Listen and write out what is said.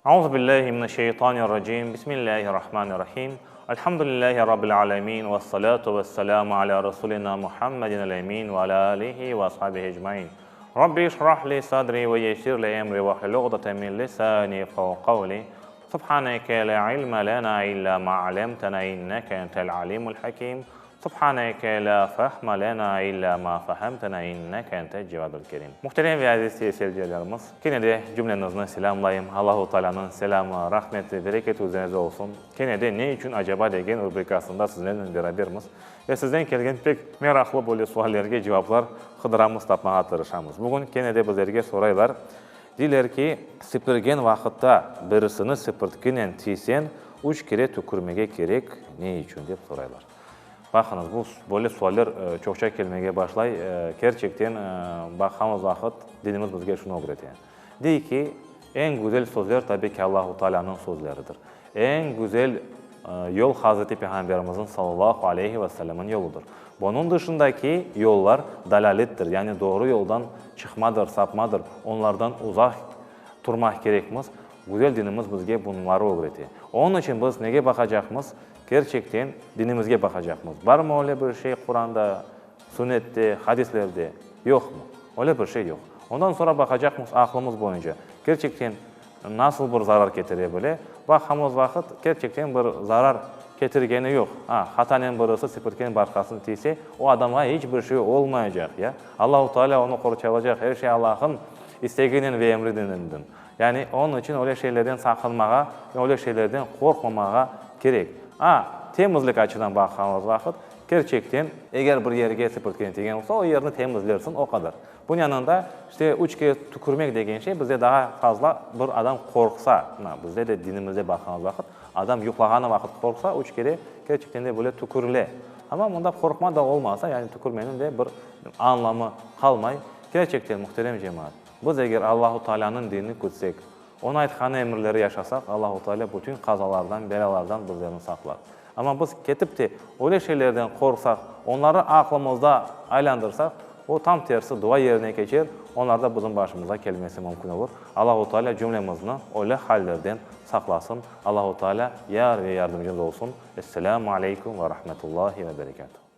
أعوذ بالله من الشيطان الرجيم. بسم الله الرحمن الرحيم. الحمد لله رب العالمين والصلاة والسلام على رسولنا محمد الأمين وعلى آله وأصحابه أجمعين. ربي اشرح لي صدري ويسر لي أمري واحلل عقدة من لساني يفقهوا قولي. سبحانك لا علم لنا إلا ما علمتنا إنك أنت العليم الحكيم. سبحانك لا فهم لنا إلا ما فهمتنا إنك أنت الجواد الكريم. Muhterem ve aziz seyircilerimiz, yine de cümlenizden selamlayayım. Allahu Teala'nın selamı, rahmeti, bereketi üzerinize olsun. Yine de ne için acaba degen rubrikasında sizlerle beraberiz ve sizden kelgen pek meraklı böyle suallerge cevaplar hıdıramız tapmağa tırışamız. Bugün yine de bizlerge soraylar. Diler ki, süpürgen vakitte birisini süpürtkenen tiysen, 3 kere tükürmege gerek ne için deyip soraylar. Bakınız bu böyle suallar çokça kelmeye başlay. Gerçekten bakamız vakit dinimiz bizge şunu öğretiyor. Dey ki en güzel sözler tabii ki Allahu Teala'nın sözleridir. En güzel yol Hazreti Peygamberimizin sallallahu aleyhi ve sellem'in yoludur. Bunun dışındaki yollar dalalettir. Yani doğru yoldan çıkmadır, sapmadır. Onlardan uzak durmak gerekmez. Güzel dinimiz bizge bunları öğretiyor. Onun için biz neye bakacağımız? Gerçekten dinimizge bakacağımız. Var mı öyle bir şey Kur'an'da, sünnette, hadislerde? Yok mu? Öyle bir şey yok. Ondan sonra bakacağımız aklımız boyunca. Gerçekten nasıl bir zarar getiriyor böyle? Bakamız vakit gerçekten bir zarar getirgeni yok. Hatanın birisi süpürgenin başkasını tiyse o adama hiçbir şey olmayacak ya. Allahu Teala onu kurtaracak. Her şey Allah'ın isteğinin ve emrinindendir. Yani onun için öyle şeylerden sakınmağa, öyle şeylerden korkmamağa gerek. Temizlik açıdan bakamız vakit gerçekten eğer bir yerge süpürtgen tegen olsa o yerini temizlersin o kadar. Bunun yanında işte 3 kere tükürmek degen şey bize daha fazla bir adam korksa, bizde de dinimizde bakamız vakit adam yuklağanı vakit korksa 3 kere gerçekten de böyle tükürle. Ama bunda korkma da olmasa yani tükürmenin de bir anlamı kalmay. Gerçekten muhterem cemaat. Biz eğer Allahu Teala'nın dinini gütsek, ona aytkan emirleri yaşasak Allahu Teala bütün kazalardan, belalardan bizlerini saklar. Ama biz ketip de öyle şeylerden korksak, onları aklımızda aylandırsak, o tam tersi dua yerine geçer, onlar da bizim başımıza gelmesi mümkün olur. Allahu Teala cümlemizni öyle hallerden saklasın. Allahu Teala yar ve yardımcımız olsun. Esselamu aleyküm ve rahmetullahi ve berekatuhu.